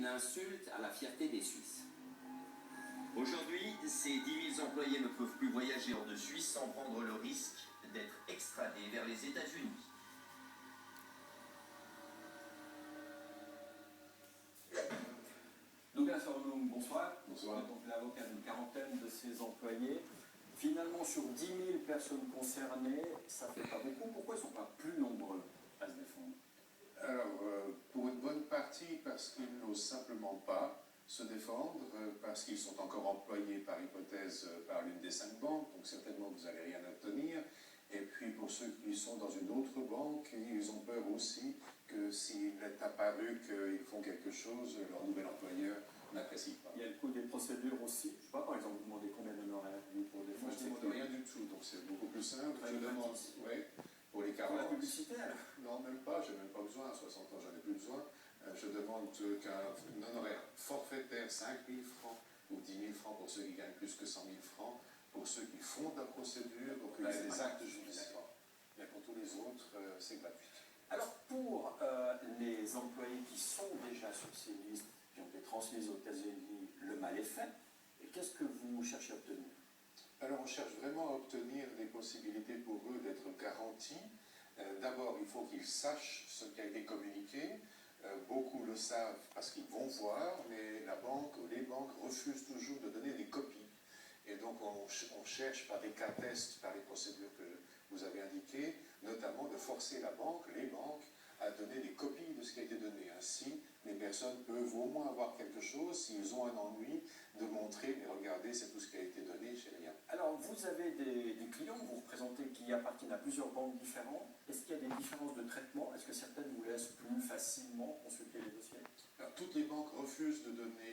une insulte à la fierté des Suisses. Aujourd'hui, ces 10 000 employés ne peuvent plus voyager hors de Suisse sans prendre le risque d'être extradés vers les États-Unis. Douglas Hornung, bonsoir. Bonsoir. Vous êtes donc l'avocat d'une quarantaine de ces employés. Finalement, sur 10 000 personnes concernées, ça ne fait pas beaucoup. Pourquoi ils ne sont pas plus nombreux à se défendre? Alors, pour une bonne partie, parce qu'ils n'osent simplement pas se défendre, parce qu'ils sont encore employés par hypothèse par l'une des 5 banques, donc certainement vous n'allez rien obtenir. Et puis pour ceux qui sont dans une autre banque, ils ont peur aussi que s'il est apparu qu'ils font quelque chose, leur nouvel employeur n'apprécie pas. Il y a le coût des procédures aussi. Je ne sais pas, par exemple, vous demandez combien d'honoraires pour Moi, défendre je ne demande rien du tout, donc c'est beaucoup plus simple. Très Je demande, pratique. ouais, pour les pour la 40. publicité, alors. Non, même pas, j'ai même pas besoin, à 60 ans, j'en ai plus besoin. Je demande qu'un honoraire forfaitaire, 5 000 francs ou 10 000 francs pour ceux qui gagnent plus que 100 000 francs, pour ceux qui font la procédure, donc il y a des actes judiciaires. Mais pour tous les autres, c'est gratuit. Alors, pour les employés qui sont déjà sur ces listes, qui ont été transmises aux États-Unis, le mal est fait. Et qu'est-ce que vous cherchez à obtenir? Alors, on cherche vraiment à obtenir des possibilités pour eux d'être garantis. D'abord, il faut qu'ils sachent ce qui a été communiqué. Beaucoup le savent parce qu'ils vont voir, mais la banque ou les banques refusent toujours de donner des copies. Et donc on cherche par des cas tests, par les procédures que vous avez indiquées, notamment de forcer la banque, les banques, à donner des copies de ce qui a été donné. Ainsi, les personnes peuvent au moins avoir quelque chose, s'ils ont un ennui, de montrer, mais regardez, c'est tout ce qui a été donné, j'ai rien. Alors, vous avez des clients que vous représentez qui appartiennent à plusieurs banques différentes. Est-ce qu'il y a des différences de traitement? Est-ce que certaines vous laissent plus facilement consulter les dossiers? Alors, toutes les banques refusent de donner